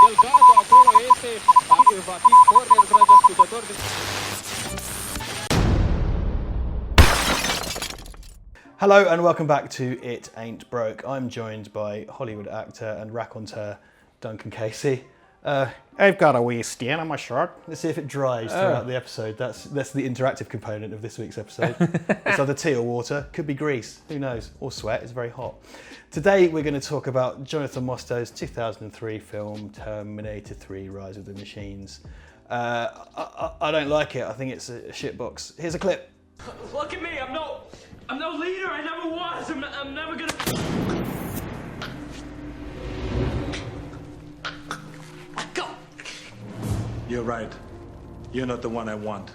Delgado acolo este, va fi corner, dragi ascultători. Hello and welcome back to It Ain't Broke. I'm joined by Hollywood actor and raconteur Duncan Casey. I've got a wee stain on my shirt. Let's see if it dries throughout the episode. That's the interactive component of this week's episode. It's either tea or water, could be grease, who knows, or sweat, it's very hot. Today we're going to talk about Jonathan Mosto's 2003 film Terminator 3 Rise of the Machines. I don't like it, I think it's a shitbox. Here's a clip. Look at me, I'm no leader, I never was, I'm never gonna... Go! You're right. You're not the one I want.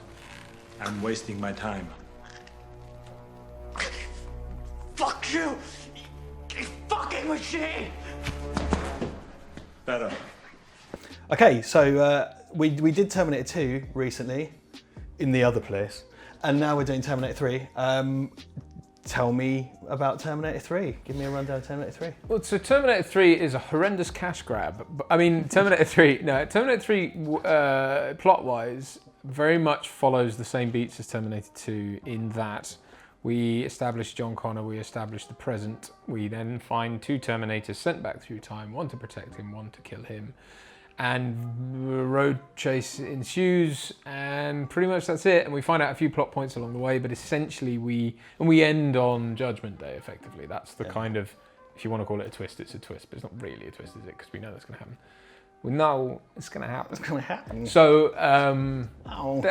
I'm wasting my time. Fuck you! You fucking machine! Better. Okay, so we did Terminator 2 recently, in the other place, and now we're doing Terminator 3. Tell me about Terminator 3. Give me a rundown of Terminator 3. Well, so Terminator 3 is a horrendous cash grab. I mean, Terminator 3, plot-wise, very much follows the same beats as Terminator 2 in that we establish John Connor, we establish the present, we then find two Terminators sent back through time, one to protect him, one to kill him. And a road chase ensues, and pretty much that's it. And we find out a few plot points along the way, but essentially we end on Judgment Day. Effectively, that's the kind of, if you want to call it a twist, it's a twist, but it's not really a twist, is it? Because we know that's going to happen. We know it's going to happen. It's going to happen. So,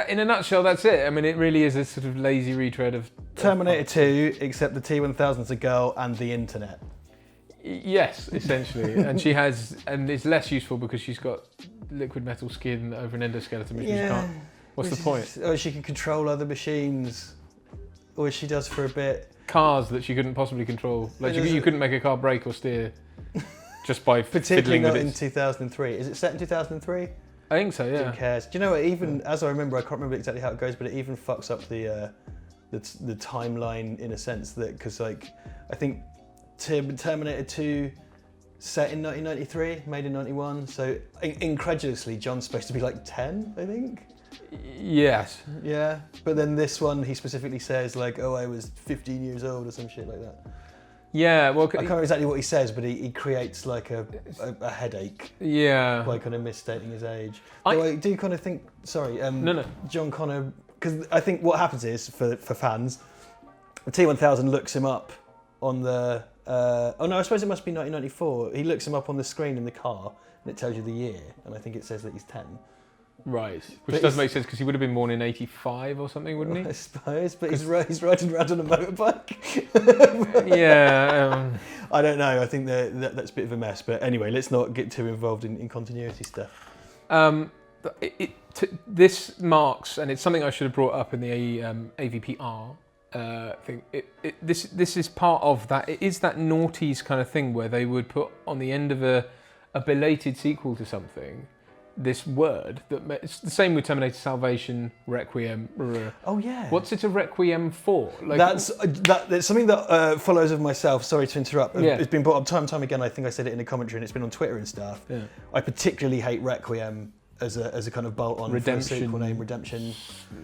in a nutshell, that's it. I mean, it really is a sort of lazy retread of Terminator 2, except the T-1000's a girl and the internet. Yes, essentially, and it's less useful because she's got liquid metal skin over an endoskeleton, which she can't. What's the point? Or she can control other machines, or she does for a bit. Cars that she couldn't possibly control. Like you couldn't make a car brake or steer just by particularly fiddling not with in it. 2003. Is it set in 2003? I think so. Yeah. Who cares? Do you know what? Even as I remember, I can't remember exactly how it goes, but it even fucks up the timeline in a sense that because like I think. Terminator 2 set in 1993, made in 91, so incredulously John's supposed to be like 10, I think? Yes. Yeah, but then this one he specifically says like, oh, I was 15 years old or some shit like that. Yeah, well... I can't remember exactly what he says, but he creates like a headache. Yeah. By kind of misstating his age. I do kind of think, sorry, no. John Connor, because I think what happens is, for fans, the T-1000 looks him up on the... oh no, I suppose it must be 1994. He looks him up on the screen in the car and it tells you the year, and I think it says that he's 10. Right, which does make sense because he would have been born in 85 or something, wouldn't he? I suppose, but he's riding around on a motorbike. Yeah. I don't know, I think that's a bit of a mess, but anyway, let's not get too involved in continuity stuff. This marks, and it's something I should have brought up in the AVPR, thing. This is part of that. It is that noughties kind of thing where they would put on the end of a belated sequel to something this word that it's the same with Terminator Salvation, Requiem. Oh yeah. What's it a requiem for? Like, that's something that follows of myself. Sorry to interrupt. Yeah. It's been brought up time and time again. I think I said it in a commentary, and it's been on Twitter and stuff. Yeah. I particularly hate Requiem as a kind of bolt on for a sequel name, Redemption.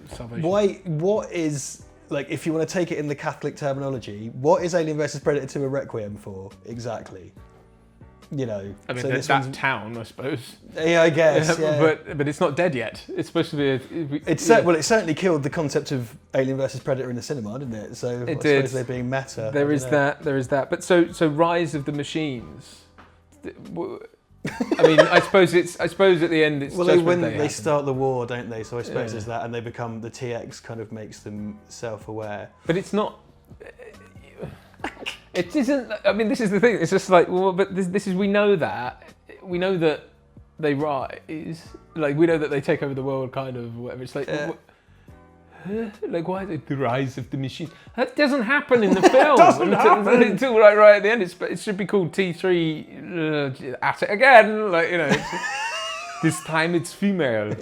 Salvation. What is, like, if you want to take it in the Catholic terminology, what is Alien vs Predator 2 a requiem for exactly? You know, I mean, so that town, I suppose. Yeah, I guess. Yeah. But it's not dead yet. It's supposed to be. It certainly killed the concept of Alien vs Predator in the cinema, didn't it? So I suppose they're being meta. There is that. But so Rise of the Machines. I mean, I suppose at the end it's well, Judgment they Day start the war, don't they? So I suppose there's that, and they become the TX kind of makes them self-aware. But it's not. It isn't. I mean, this is the thing. It's just like, well, but this is. We know that they rise. Like, we know that they take over the world, kind of. Whatever. It's like, like, why is it the rise of the machine? That doesn't happen in the film. until right at the end. It should be called T3 at it again. Like, you know. This time it's female.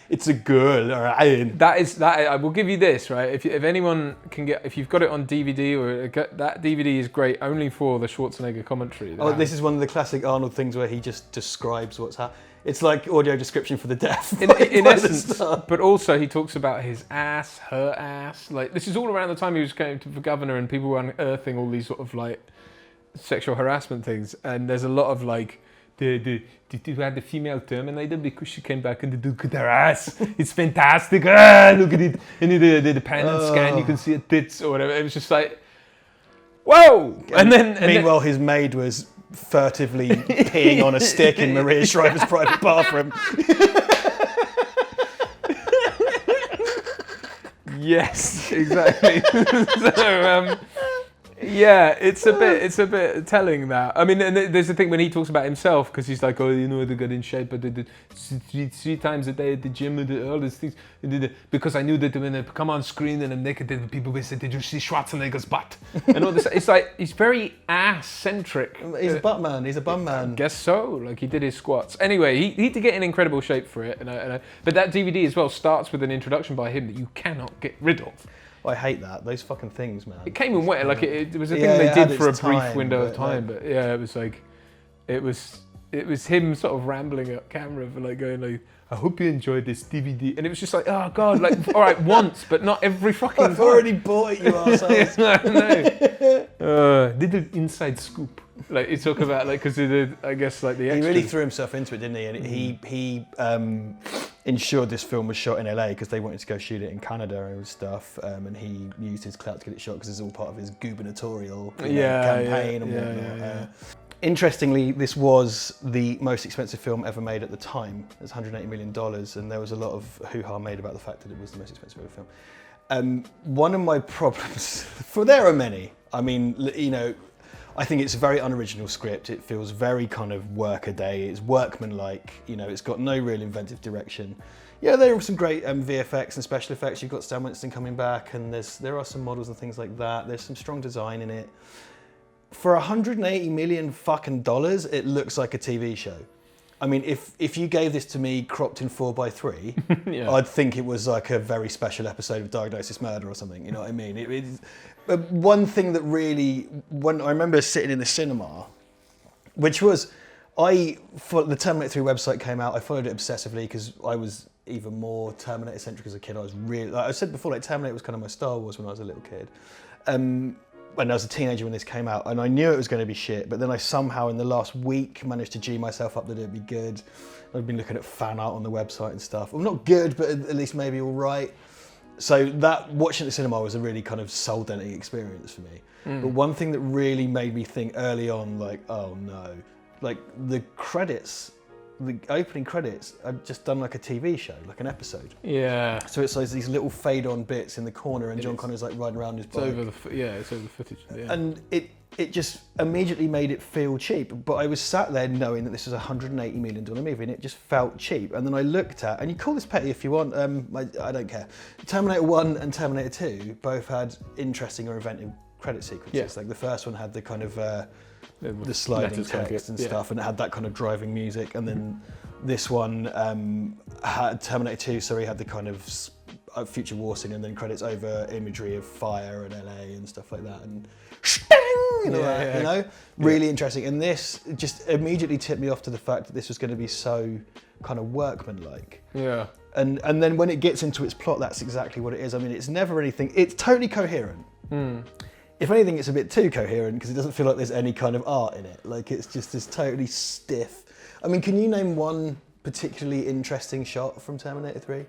It's a girl, all right. That. I will give you this, right? If anyone can get, if you've got it on DVD, or that DVD is great only for the Schwarzenegger commentary. Oh, this is one of the classic Arnold things where he just describes what's happening. It's like audio description for the deaf. In essence, but also he talks about his ass, her ass. Like, this is all around the time he was going for governor and people were unearthing all these sort of like sexual harassment things. And there's a lot of like, did you have the female Terminator because she came back and look at her ass? It's fantastic. Look at it. And the pan and scan, you can see her tits or whatever. It was just like, whoa! And then meanwhile, his maid was furtively peeing on a stick in Maria Shriver's private bathroom. Yes, exactly. So, yeah, it's a bit telling that. I mean, and there's the thing when he talks about himself, because he's like, oh, you know, they got in shape, but they did three times a day at the gym, and all these things, because I knew that when I come on screen and I'm naked, then people will say, did you see Schwarzenegger's butt? And all this. It's like, he's very ass-centric. He's a butt man, he's a bum man. I guess so, like he did his squats. Anyway, he had to get in incredible shape for it, but that DVD as well starts with an introduction by him that you cannot get rid of. I hate that. Those fucking things, man. It came and went. Like it was a thing they did for a brief window of time. Like, but yeah, it was like, it was him sort of rambling at camera for like going like, I hope you enjoyed this DVD. And it was just like, oh God, like, all right, once, but not every fucking time. I've already bought it, you assholes. No. Little inside scoop. Like you talk about like, because I guess like the extras. He really threw himself into it, didn't he? And he ensured this film was shot in LA because they wanted to go shoot it in Canada and stuff. And he used his clout to get it shot because it's all part of his gubernatorial campaign and whatnot. Interestingly, this was the most expensive film ever made at the time. It was $180 million, and there was a lot of hoo-ha made about the fact that it was the most expensive ever film. One of my problems, for there are many. I mean, you know, I think it's a very unoriginal script. It feels very kind of work-a-day. It's workman-like. You know, it's got no real inventive direction. Yeah, there are some great VFX and special effects. You've got Stan Winston coming back, and there are some models and things like that. There's some strong design in it. For $180 million fucking dollars, it looks like a TV show. I mean, if you gave this to me cropped in 4:3, I'd think it was like a very special episode of Diagnosis Murder or something. You know what I mean? One thing that really, when I remember sitting in the cinema, which was, the Terminator 3 website came out, I followed it obsessively because I was even more Terminator centric as a kid. I was really, like I said before, like Terminator was kind of my Star Wars when I was a little kid. When I was a teenager when this came out, and I knew it was going to be shit, but then I somehow in the last week managed to G myself up that it'd be good. I've been looking at fan art on the website and stuff. Well, not good, but at least maybe all right. So that, watching at the cinema was a really kind of soul-denting experience for me. But one thing that really made me think early on, like, oh no, like the opening credits are just done like a TV show, like an episode. Yeah. So it's like these little fade-on bits in the corner, and John Connor's like riding around his bike. It's over the footage. Yeah. And it just immediately made it feel cheap. But I was sat there knowing that this was a $180 million movie, and it just felt cheap. And then I looked at, and you call this petty if you want, I don't care. Terminator 1 and Terminator 2 both had interesting or inventive credit sequences. Yeah. Like the first one had the kind of the sliding text and stuff, and it had that kind of driving music. And then this one had Terminator 2, had the kind of future war scene, and then credits over imagery of fire and LA and stuff like that. And really interesting. And this just immediately tipped me off to the fact that this was going to be so kind of workmanlike. Yeah. And then when it gets into its plot, that's exactly what it is. I mean, it's never anything. It's totally coherent. If anything, it's a bit too coherent because it doesn't feel like there's any kind of art in it. Like it's just this totally stiff. I mean, can you name one particularly interesting shot from Terminator 3?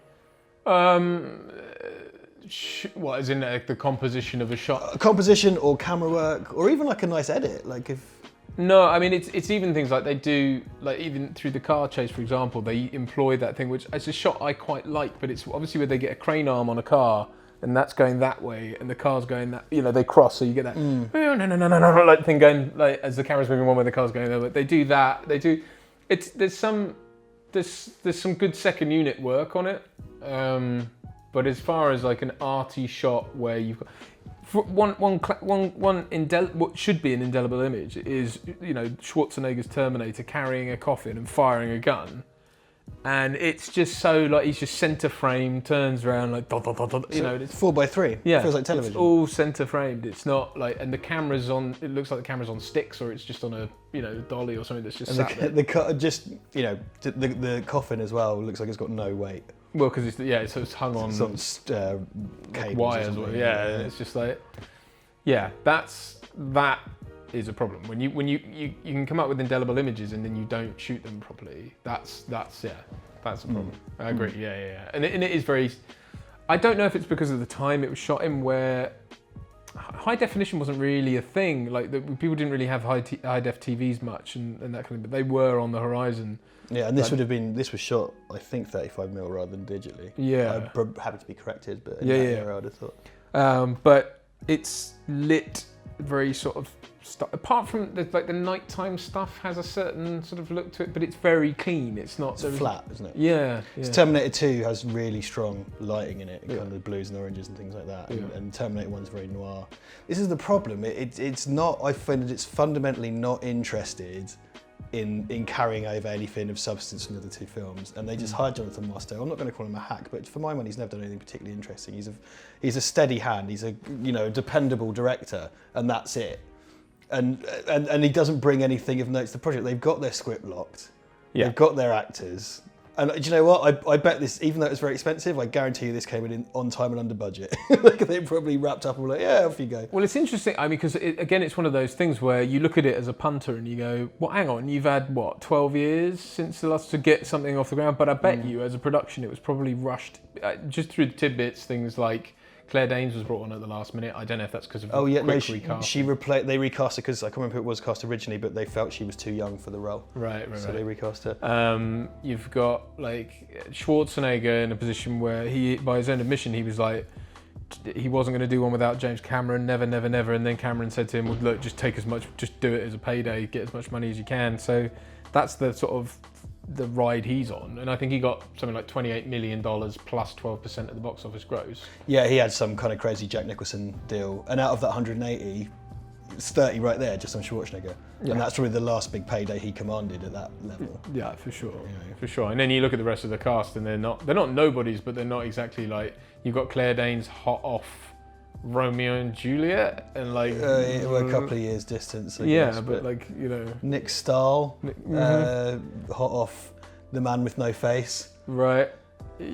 What, as in the composition of a shot? Composition or camera work, or even like a nice edit. Like if. No, I mean it's even things like they do, like even through the car chase, for example, they employ that thing, which is a shot I quite like, but it's obviously where they get a crane arm on a car. And that's going that way, and the car's going that. You know, they cross, so you get that no, like thing going, like as the camera's moving one way, the car's going the other. They do that. They do. There's some good second unit work on it, but as far as like an arty shot where you've got what should be an indelible image is, you know, Schwarzenegger's Terminator carrying a coffin and firing a gun. And it's just so like he's just center frame, turns around like you know, it's 4x3. yeah, Feels like television. It's all center framed. It's not like, and the camera's on. It looks like the camera's on sticks, or it's just on a dolly or something that's just sat there. The coffin as well looks like it's got no weight. Well, because it's hung on Some like cables wires. or something. Yeah, it's just like that is a problem when you can come up with indelible images and then you don't shoot them properly. That's a problem. I agree. Yeah. And it is very. I don't know if it's because of the time it was shot in, where high definition wasn't really a thing. Like people didn't really have high def TVs much and that kind of. But they were on the horizon. Yeah, and this was shot, I think, 35mm rather than digitally. Yeah. I'm happy to be corrected, but in that era I'd have thought. But it's lit very sort of. Apart from the nighttime stuff has a certain sort of look to it, but it's very clean. It's not flat, isn't it? Yeah. Terminator 2 has really strong lighting in it, kind of the blues and oranges and things like that. And Terminator 1's very noir. This is the problem. It's not. I find that it's fundamentally not interested in carrying over anything of substance from the other two films, and they just hired Jonathan Mostow. I'm not going to call him a hack, but for my money, he's never done anything particularly interesting. He's a steady hand. He's a dependable director, and that's it. And he doesn't bring anything of note to the project. They've got their script locked. Yeah. They've got their actors. And do you know what? I bet this, even though it was very expensive, I guarantee you this came in on time and under budget. Like they probably wrapped up and were like, yeah, off you go. Well, it's interesting, because again, it's one of those things where you look at it as a punter and you go, well, hang on, you've had, 12 years since the last to get something off the ground? But I bet you, as a production, it was probably rushed just through the tidbits, things like Claire Danes was brought on at the last minute. I don't know if that's because of quick recasting. They recast her because I can't remember who it was cast originally, but they felt she was too young for the role. Right. So they recast her. You've got Schwarzenegger in a position where he, by his own admission, he was like, he wasn't going to do one without James Cameron, never. And then Cameron said to him, well, look, just do it as a payday, get as much money as you can. So that's the sort of the ride he's on, and I think he got something like $28 million plus 12% of the box office gross. Yeah, he had some kind of crazy Jack Nicholson deal, and out of that 180, it's 30 right there just on Schwarzenegger, and that's probably the last big payday he commanded at that level. Yeah, for sure, for sure. And then you look at the rest of the cast, and they're not nobodies, but they're not exactly like you've got Claire Danes hot off Romeo and Juliet, and we're a couple of years distance. I guess, but Nick Stahl, hot off The Man with No Face. Right.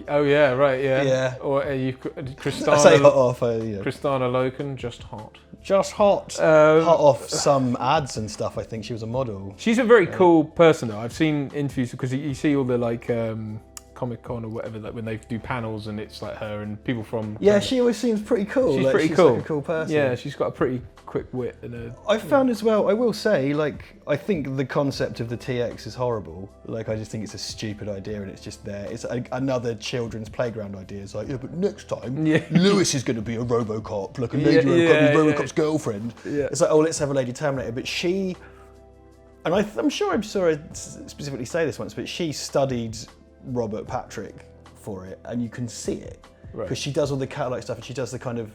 Oh yeah, right, yeah. Yeah. Or you've got Kristana. I say hot off. Kristana Loken, just hot. Just hot. Hot off some ads and stuff. I think she was a model. She's a very cool person, though. I've seen interviews because you see all the Comic-Con or whatever, like when they do panels and it's like her and people from... Yeah, she always seems pretty cool. She's pretty cool. Like a cool person. Yeah, she's got a pretty quick wit. I found as well, I will say, I think the concept of the TX is horrible. I just think it's a stupid idea and it's just there. It's another children's playground idea. It's like, but next time, Lewis is going to be a Robocop, like a lady Robocop's girlfriend. Yeah. It's like, let's have a lady Terminator. But she... And I'm sure I saw her specifically say this once, but she studied Robert Patrick for it, and you can see it because she does all the cat-like stuff and she does the kind of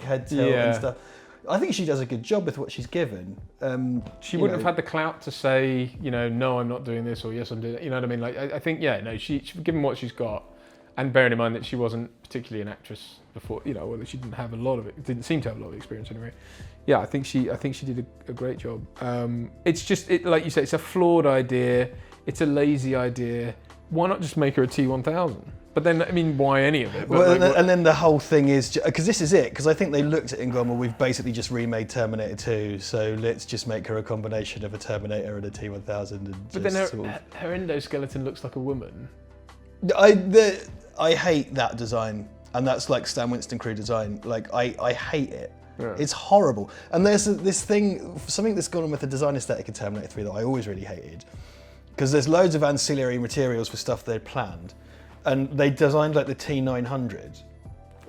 head tilt and stuff. I think she does a good job with what she's given. She wouldn't have had the clout to say, no, I'm not doing this, or yes, I'm doing it. You know what I mean? I think, she given what she's got, and bearing in mind that she wasn't particularly an actress before, well, she didn't have a lot of it. Didn't seem to have a lot of experience anyway. Yeah, I think she did a great job. It's just, like you say, it's a flawed idea. It's a lazy idea. Why not just make her a T1000? But then, why any of it? And then the whole thing is, because this is it, because I think they looked at it and gone, well, we've basically just remade Terminator 2, so let's just make her a combination of a Terminator and a T1000. But then her endoskeleton looks like a woman. I hate that design, and that's like Stan Winston crew design. I hate it. Yeah. It's horrible. And there's this thing, something that's gone on with the design aesthetic of Terminator 3 that I always really hated. Because there's loads of ancillary materials for stuff they'd planned. And they designed the T900.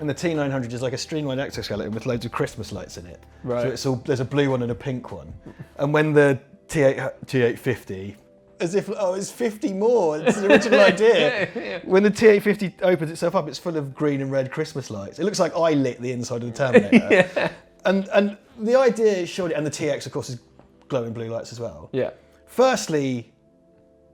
And the T900 is like a streamlined exoskeleton with loads of Christmas lights in it. Right. So there's a blue one and a pink one. And when the T850, as if, it's 50 more, it's an original idea. Yeah. When the T850 opens itself up, it's full of green and red Christmas lights. It looks like I lit the inside of the Terminator. Yeah. And the idea is surely, and the TX of course is glowing blue lights as well. Yeah. Firstly,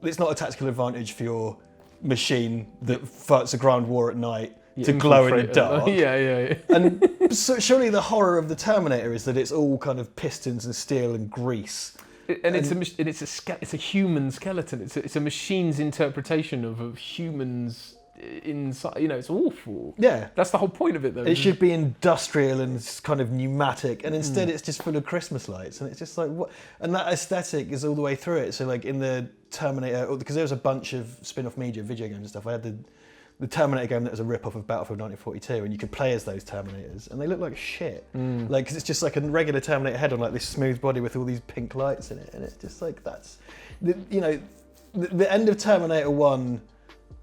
it's not a tactical advantage for your machine that fights a ground war at night to glow in the dark. Yeah. And so surely the horror of the Terminator is that it's all kind of pistons and steel and grease. It's a human skeleton. It's a machine's interpretation of humans inside. It's awful. Yeah. That's the whole point of it, though. It should be industrial and kind of pneumatic, and instead it's just full of Christmas lights, and it's just like what? And that aesthetic is all the way through it. So like in the Terminator, because there was a bunch of spin-off media, video games and stuff. I had the Terminator game that was a rip-off of Battlefield 1942, and you could play as those Terminators, and they look like shit. Like, cause it's just like a regular Terminator head on like this smooth body with all these pink lights in it, and it's just like that's, the end of Terminator 1.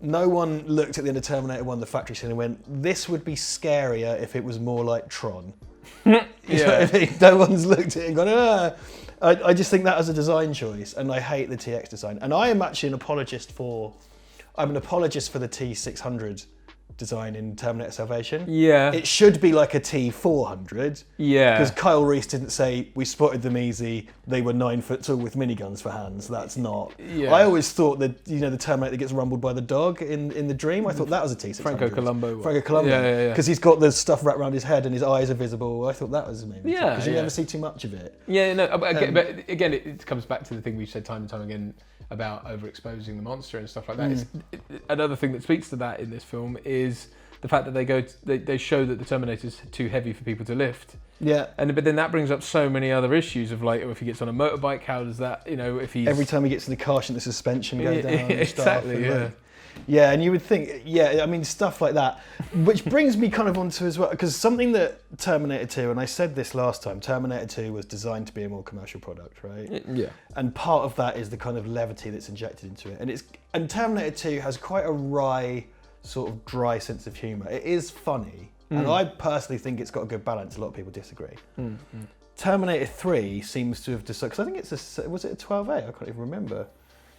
No one looked at the end of Terminator 1, the factory scene, and went, "This would be scarier if it was more like Tron." No one's looked at it and gone, "Ah." I just think that as a design choice, and I hate the TX design. And I am actually I'm an apologist for the T600 design in Terminator Salvation. Yeah. It should be like a T400. Yeah. Because Kyle Reese didn't say, we spotted them easy, they were 9 foot tall with miniguns for hands. That's not. Yeah. I always thought that, the Terminator that gets rumbled by the dog in the dream, I thought that was a T600. Franco Columbo. Franco Columbo. Yeah. Because he's got the stuff wrapped around his head and his eyes are visible. I thought that was maybe. Yeah. Because you never see too much of it. Yeah, no, but again, it comes back to the thing we've said time and time again about overexposing the monster and stuff like that. Another thing that speaks to that in this film is the fact that they show that the Terminator's too heavy for people to lift. Yeah. But then that brings up so many other issues of like, if he gets on a motorbike, how does that, if he's... Every time he gets to the car, shouldn't the suspension go down and exactly, stuff. Yeah, and you would think, stuff like that. Which brings me kind of onto as well, because something that Terminator 2, and I said this last time, Terminator 2 was designed to be a more commercial product, right? Yeah. And part of that is the kind of levity that's injected into it. And Terminator 2 has quite a wry, sort of dry sense of humour. It is funny, and I personally think it's got a good balance. A lot of people disagree. Terminator 3 seems to have decided, because I think was it a 12A? I can't even remember.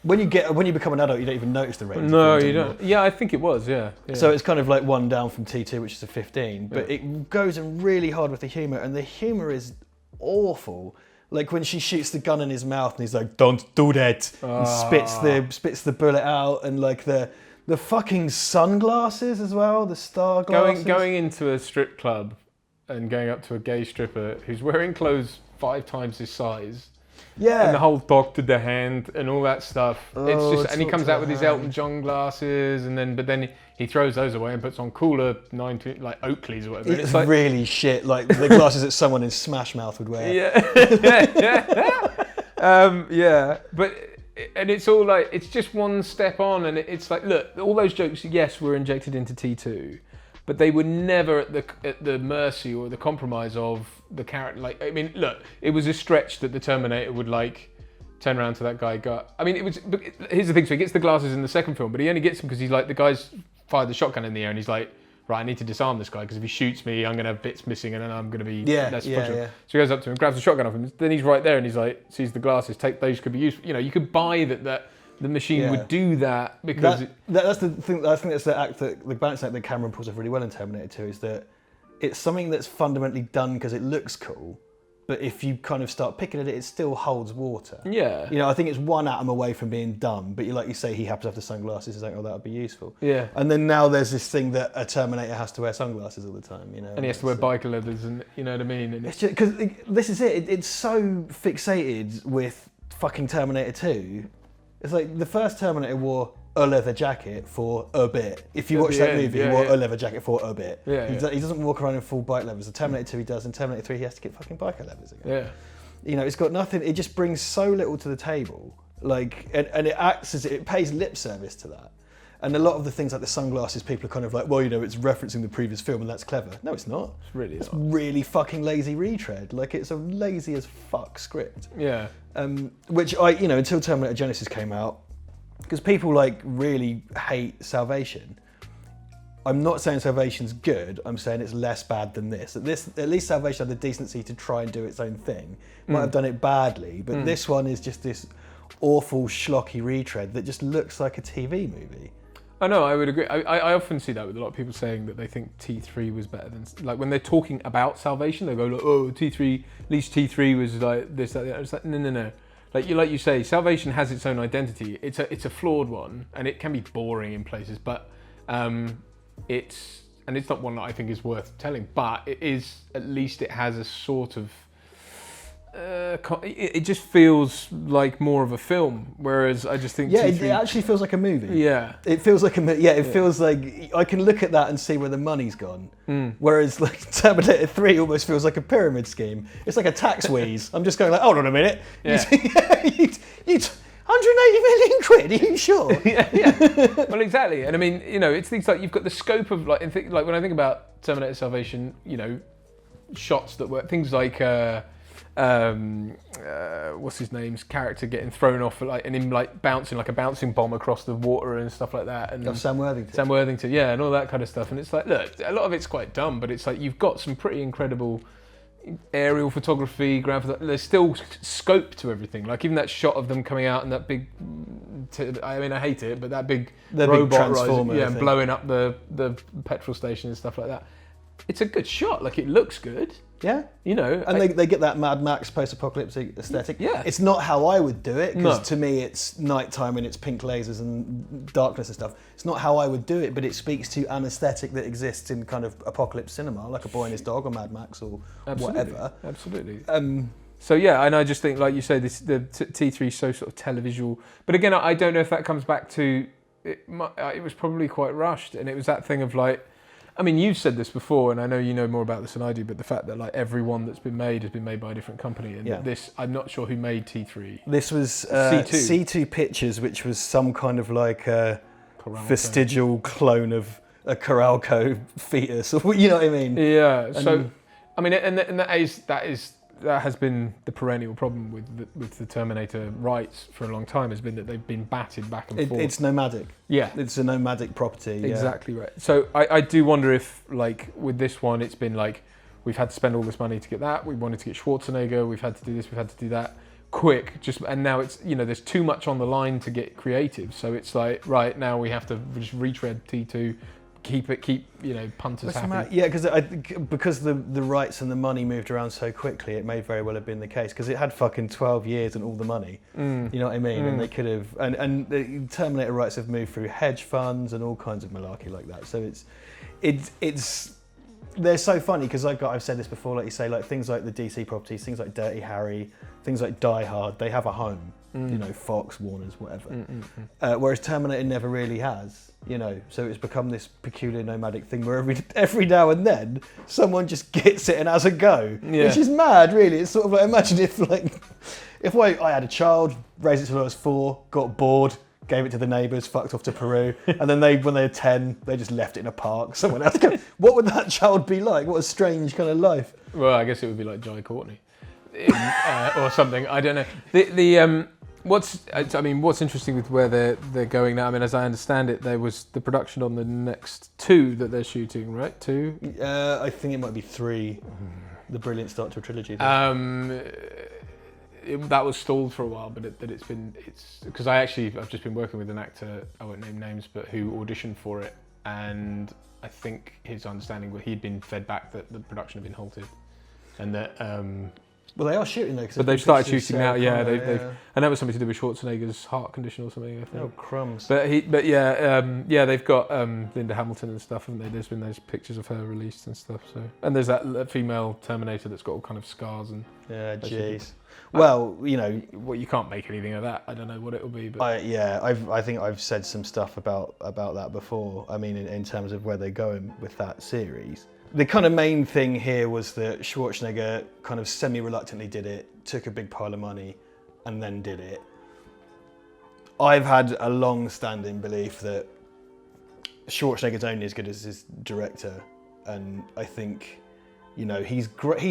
When you become an adult, you don't even notice the rating. No, you don't. Yeah, I think it was. Yeah. So it's kind of like one down from T2, which is a 15. But it goes in really hard with the humour, and the humour is awful. Like when she shoots the gun in his mouth, and he's like, "Don't do that," and spits the bullet out, and like the fucking sunglasses as well, the star glasses. Going into a strip club and going up to a gay stripper who's wearing clothes 5 times his size. Yeah. And the whole dog to the hand and all that stuff. And he comes out with his hand. Elton John glasses, but then he throws those away and puts on cooler 19 like Oakleys or whatever. It's like, really shit, like the glasses that someone in Smash Mouth would wear. Yeah. But it's all like, it's just one step on, and it's like, look, all those jokes, yes, were injected into T2, but they were never at the mercy or the compromise of the character. Like, I mean, look, it was a stretch that the Terminator would like turn around to that guy. I mean, but here's the thing: so he gets the glasses in the second film, but he only gets them because he's like, the guy's fired the shotgun in the air, and he's like, right, I need to disarm this guy because if he shoots me, I'm gonna have bits missing, and then I'm gonna be less functional. So he goes up to him, grabs the shotgun off him. Then he's right there, and he's like, sees the glasses. Take those, could be useful. You could buy that the machine would do that because that's the thing. I think that's the balance act that Cameron pulls off really well in Terminator 2 is that it's something that's fundamentally done because it looks cool, but if you kind of start picking at it, it still holds water. Yeah. I think it's one atom away from being dumb, but like you say, he happens to have the sunglasses. It's like, oh, that would be useful. Yeah. And then now there's this thing that a Terminator has to wear sunglasses all the time. And he has to wear biker leathers, and you know what I mean. And it's just because this is it. It's so fixated with fucking Terminator 2. It's like the first Terminator wore a leather jacket for a bit. If you watch that movie, he wore a leather jacket for a bit. He doesn't walk around in full bike leathers. The Terminator 2 he does, and Terminator 3 he has to get fucking biker leathers again. Yeah. It's got nothing. It just brings so little to the table. Like, and it acts as it pays lip service to that. And a lot of the things like the sunglasses, people are kind of like, well, it's referencing the previous film and that's clever. No, it's not. It's really fucking lazy retread. Like, it's a lazy as fuck script. Yeah. Which until Terminator Genesis came out, because people like really hate Salvation. I'm not saying Salvation's good. I'm saying it's less bad than this. At least Salvation had the decency to try and do its own thing. Might have done it badly, but this one is just this awful schlocky retread that just looks like a TV movie. I know, I would agree. I often see that with a lot of people saying that they think T3 was better than... Like, when they're talking about Salvation, they go, like, oh, T3, at least T3 was like this, that, that. It's like, no. like you say, Salvation has its own identity. It's a flawed one, and it can be boring in places, but it's not one that I think is worth telling. But it is, at least it has a sort of it just feels like more of a film, whereas I just think it actually feels like a movie. Yeah, it feels like it feels like I can look at that and see where the money's gone. Whereas like Terminator 3 almost feels like a pyramid scheme. It's like a tax wheeze. I'm just going like, hold on a minute. Yeah. You 180 million quid, are you sure? yeah. Well, exactly. And I mean, it's things like you've got the scope of like when I think about Terminator Salvation, shots that were things like what's his name's character getting thrown off and him like bouncing like a bouncing bomb across the water and stuff like that. And Sam Worthington, yeah, and all that kind of stuff. And it's like, look, a lot of it's quite dumb, but it's like you've got some pretty incredible aerial photography, ground photography. There's still scope to everything. Like even that shot of them coming out and that big, I mean, I hate it, but that big robot big transformer, rising, and blowing up the petrol station and stuff like that. It's a good shot. Like it looks good. Yeah. And they get that Mad Max post-apocalyptic aesthetic. Yeah. It's not how I would do it, because to me it's nighttime and it's pink lasers and darkness and stuff. It's not how I would do it, but it speaks to an aesthetic that exists in kind of apocalypse cinema, like A Boy and His Dog or Mad Max or whatever. Absolutely. So yeah, and I just think, like you say, the T3 is so sort of televisual. But again, I don't know if that comes back to it was probably quite rushed, and it was that thing of like, I mean, you've said this before, and I know you know more about this than I do, but the fact that like every one that's been made has been made by a different company, and this, I'm not sure who made T3. This was C2 Pictures, which was some kind of like vestigial clone of a Coralco fetus, or you know what I mean? Yeah. So, I mean, and that has been the perennial problem with the Terminator rights for a long time, has been that they've been batted back and forth. It's nomadic. Yeah. It's a nomadic property. Yeah. Exactly right. So I do wonder if, like, with this one, it's been like, we've had to spend all this money to get that, we wanted to get Schwarzenegger, we've had to do this, we've had to do that, quick, and now it's, there's too much on the line to get creative. So it's like, right, now we have to just retread T2, keep punters happy. Yeah, because the rights and the money moved around so quickly, it may very well have been the case, because it had fucking 12 years and all the money. You know what I mean? And they could have, and the Terminator rights have moved through hedge funds and all kinds of malarkey like that. So it's they're so funny, because I've said this before, like you say, like things like the DC properties, things like Dirty Harry, things like Die Hard, they have a home. Fox, Warner's, whatever. Whereas Terminator never really has. So it's become this peculiar nomadic thing where every now and then someone just gets it and has a go, which is mad, really. It's sort of like, imagine if I had a child, raised it till I was 4, got bored, gave it to the neighbours, fucked off to Peru, and then when they were 10, they just left it in a park. Someone else. What would that child be like? What a strange kind of life. Well, I guess it would be like Jai Courtney, or something. I don't know. What's interesting with where they're going now? I mean, as I understand it, there was the production on the next 2 that they're shooting, right? 2? I think it might be 3. The brilliant start to a trilogy. That was stalled for a while, but it's because I've just been working with an actor, I won't name names, but who auditioned for it, and I think his understanding was he'd been fed back that the production had been halted, and that. Well, they are shooting though. But they've started shooting now. Yeah, and that was something to do with Schwarzenegger's heart condition or something, I think. Oh, crumbs. But they've got Linda Hamilton and stuff, haven't they? There's been those pictures of her released and stuff. So, and there's that female Terminator that's got all kind of scars and. Yeah, jeez. Well, well, you can't make anything of that. I don't know what it'll be, but I think I've said some stuff about that before. I mean, in terms of where they're going with that series. The kind of main thing here was that Schwarzenegger kind of semi-reluctantly did it, took a big pile of money, and then did it. I've had a long-standing belief that Schwarzenegger's only as good as his director, and I think, he's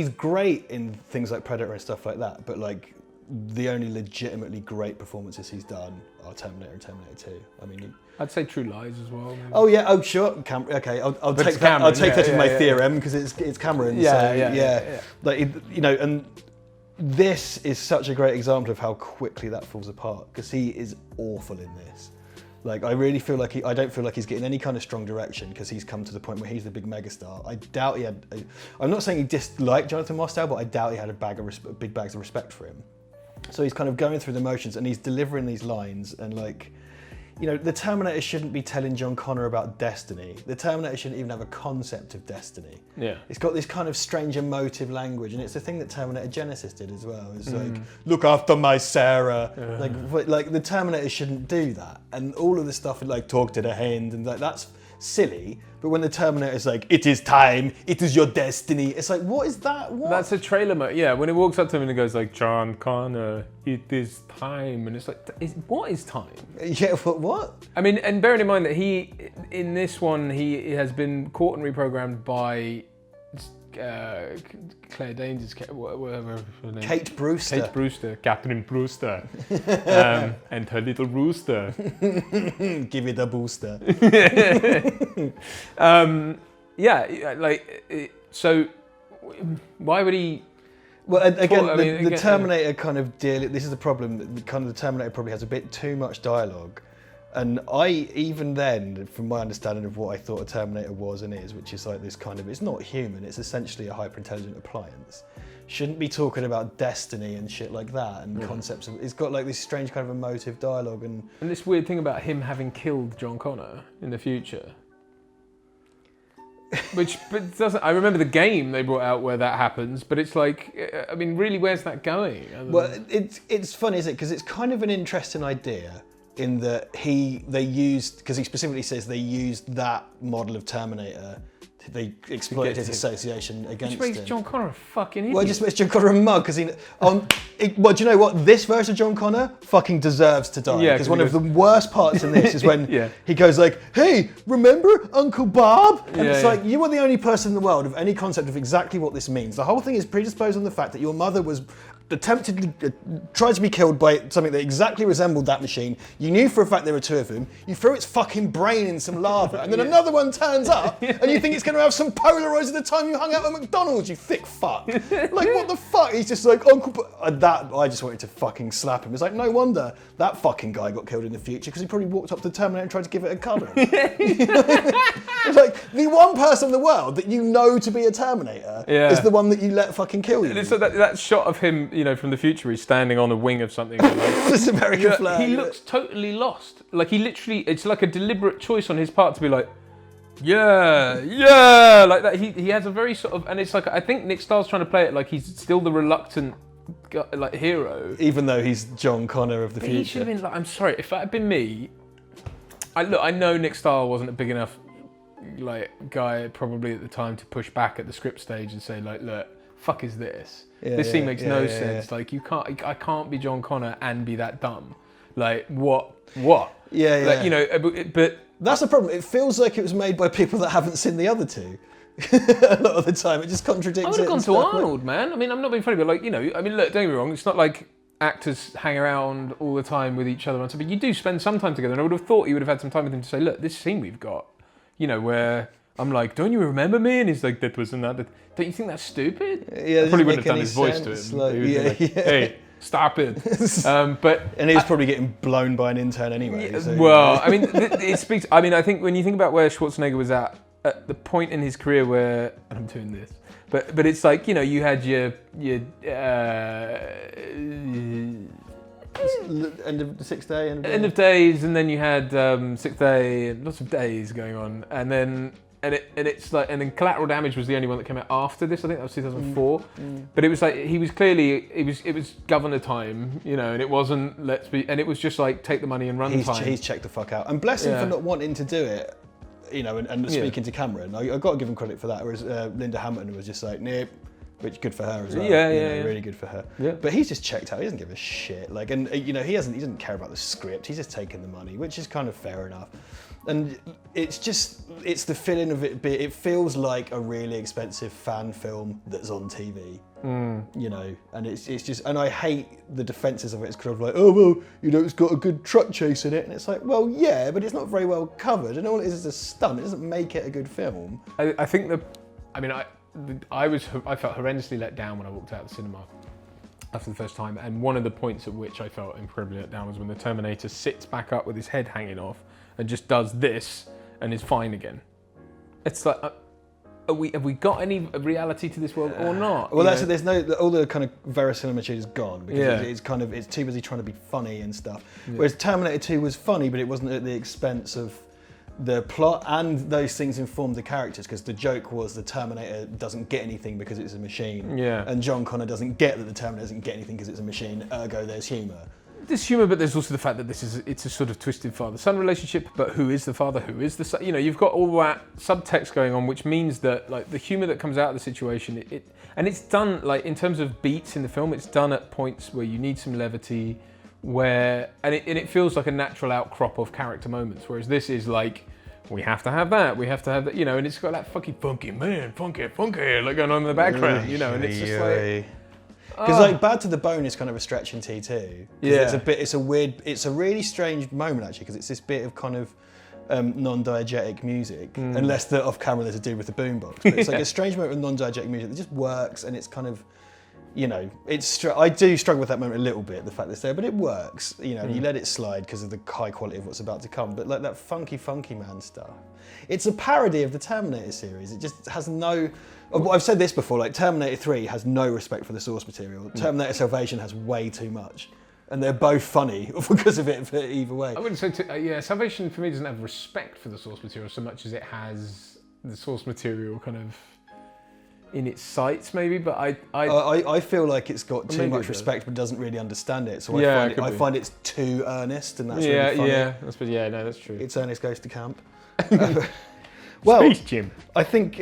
great in things like Predator and stuff like that, but like the only legitimately great performances he's done are Terminator and Terminator 2. I mean, I'd say True Lies as well. Maybe. Oh yeah, oh sure. Okay, I'll take that. I'll take that as my theorem, because it's Cameron. Yeah. Like and this is such a great example of how quickly that falls apart, because he is awful in this. Like, I really feel like I don't feel like he's getting any kind of strong direction, because he's come to the point where he's the big megastar. I doubt he had. I'm not saying he disliked Jonathan Mostow, but I doubt he had big bags of respect for him. So he's kind of going through the motions and he's delivering these lines and like, you know, the Terminator shouldn't be telling John Connor about destiny. The Terminator shouldn't even have a concept of destiny. Yeah. It's got this kind of strange emotive language, and it's the thing that Terminator Genesis did as well. It's like, look after my Sarah. Like the Terminator shouldn't do that. And all of the stuff, like talk to the hand, and like that's silly. But when the Terminator's like, it is time, it is your destiny. It's like, what is that? What? That's a trailer mode. Yeah, when it walks up to him and it goes like, John Connor, it is time. And it's like, what is time? Yeah, what? I mean, and bearing in mind that in this one, he has been caught and reprogrammed by Claire Danes' whatever her name. Kate Brewster. Kate Brewster. Catherine Brewster. And her little rooster. Give it a booster. So why would he... Well, again, the Terminator kind of this is the problem, the Terminator probably has a bit too much dialogue. And even then, from my understanding of what I thought a Terminator was and is, which is like this kind of, it's not human, it's essentially a hyper-intelligent appliance, shouldn't be talking about destiny and shit like that and concepts of, it's got like this strange kind of emotive dialogue and this weird thing about him having killed John Connor in the future. But doesn't, I remember the game they brought out where that happens, but it's like, I mean, really, where's that going? Well, it's funny, isn't it? Because it's kind of an interesting idea in that they used, because he specifically says they used that model of Terminator, they exploited his association against him. Which makes John Connor a fucking idiot. Well, it just makes John Connor a mug, because well, do you know what? This version of John Connor fucking deserves to die. Yeah, because one of the worst parts in this is when Yeah. he goes like, hey, remember Uncle Bob? And it's Yeah. like, you are the only person in the world of any concept of exactly what this means. The whole thing is predisposed on the fact that your mother was tried to be killed by something that exactly resembled that machine. You knew for a fact there were two of them. You threw its fucking brain in some lava, and then another one turns up, and you think it's going to have some Polaroids at the time you hung out at McDonald's, you thick fuck. Like, what the fuck? He's just like, Uncle... I just wanted to fucking slap him. It's like, no wonder that fucking guy got killed in the future, because he probably walked up to the Terminator and tried to give it a cuddle. It's like, the one person in the world that you know to be a Terminator is the one that you let fucking kill you. And so that shot of him, you know, from the future, he's standing on a wing of something. This American flag. He looks totally lost. Like, he literally, it's like a deliberate choice on his part to be like, yeah, like that. He has a very sort of, and it's like, I think Nick Stahl's trying to play it like he's still the reluctant like hero. Even though he's John Connor of the future. He should have been like, I'm sorry, if that had been me, I know Nick Stahl wasn't a big enough like guy probably at the time to push back at the script stage and say like, look, fuck is this? This scene makes no sense. Like, I can't be John Connor and be that dumb. Like, what? Yeah. Like, you know, but that's the problem. It feels like it was made by people that haven't seen the other two. A lot of the time, it just contradicts. I would have gone to Arnold, man. I mean, I'm not being funny, but like, you know, I mean, look, don't get me wrong. It's not like actors hang around all the time with each other, but you do spend some time together. And I would have thought you would have had some time with him to say, look, this scene we've got, you know, where I'm like, don't you remember me? And he's like, that wasn't that. Don't you think that's stupid? Yeah, I probably wouldn't have done his voice to him. Like, Hey, stop it. And he was probably getting blown by an intern anyway. So, well, I mean, it speaks. I mean, I think when you think about where Schwarzenegger was at the point in his career where, and I'm doing this, but it's like, you know, you had your end of the sixth day, end of days, and then you had sixth day, and lots of days going on, and then Collateral Damage was the only one that came out after this. I think that was 2004. But it was like it was governor time, you know, and it wasn't and it was just like take the money and run time. He's checked the fuck out, and bless him for not wanting to do it, you know, and speaking to camera. And I got to give him credit for that. Whereas Linda Hamilton was just like, nope. Which good for her as well. Yeah, really good for her. Yeah. But he's just checked out. He doesn't give a shit. Like, and you know, he doesn't care about the script. He's just taking the money, which is kind of fair enough. And it's the feeling of it. It feels like a really expensive fan film that's on TV. You know, and it's just, and I hate the defenses of it. It's kind of like, oh well, you know, it's got a good truck chase in it, and it's like, well, yeah, but it's not very well covered, and all it is a stunt. It doesn't make it a good film. I think I felt horrendously let down when I walked out of the cinema after the first time, and one of the points at which I felt incredibly let down was when the Terminator sits back up with his head hanging off and just does this and is fine again. It's like, have we got any reality to this world or not? Well, that's there's no all the kind of verisimilitude is gone because Yeah. it's too busy trying to be funny and stuff. Whereas Terminator 2 was funny, but it wasn't at the expense of the plot, and those things informed the characters because the joke was the Terminator doesn't get anything because it's a machine, and John Connor doesn't get that the Terminator doesn't get anything because it's a machine. Ergo, there's humour. There's humour, but there's also the fact that it's a sort of twisted father-son relationship. But who is the father? Who is the son? You know, you've got all that subtext going on, which means that like the humour that comes out of the situation, and it's done like in terms of beats in the film, it's done at points where you need some levity, and it feels like a natural outcrop of character moments. Whereas this is like, we have to have that, you know, and it's got that fucking funky like going on in the background, you know, and it's just like. Because like Bad to the Bone is kind of a stretch in T2. Yeah. It's a really strange moment actually because it's this bit of kind of non-diegetic music, unless the off-camera there's a dude with a boombox. But it's like a strange moment of non-diegetic music that just works, and it's kind of, you know, I do struggle with that moment a little bit, the fact that it's there, but it works. You know, you let it slide because of the high quality of what's about to come. But like that funky man stuff, it's a parody of the Terminator series. It just has no. I've said this before, like Terminator 3 has no respect for the source material. Terminator Salvation has way too much. And they're both funny because of it either way. I wouldn't say, Salvation for me doesn't have respect for the source material so much as it has the source material kind of in its sights maybe, but I feel like it's got too maybe much it respect but doesn't really understand it. So I Yeah, find it's too earnest, and that's really funny. That's true. It's Ernest Goes to Camp. Well, Space Jim. I think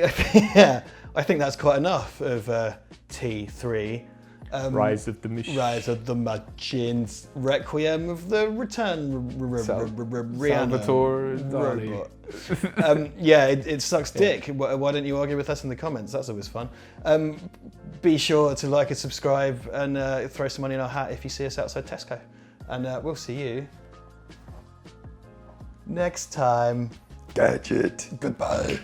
that's quite enough of T3. Rise of the Machines. Rise of the Machines. Requiem of the Return. Salvatore Dali. Robot. It sucks dick. Why don't you argue with us in the comments? That's always fun. Be sure to like and subscribe and throw some money in our hat if you see us outside Tesco. And we'll see you next time. Gadget. Goodbye.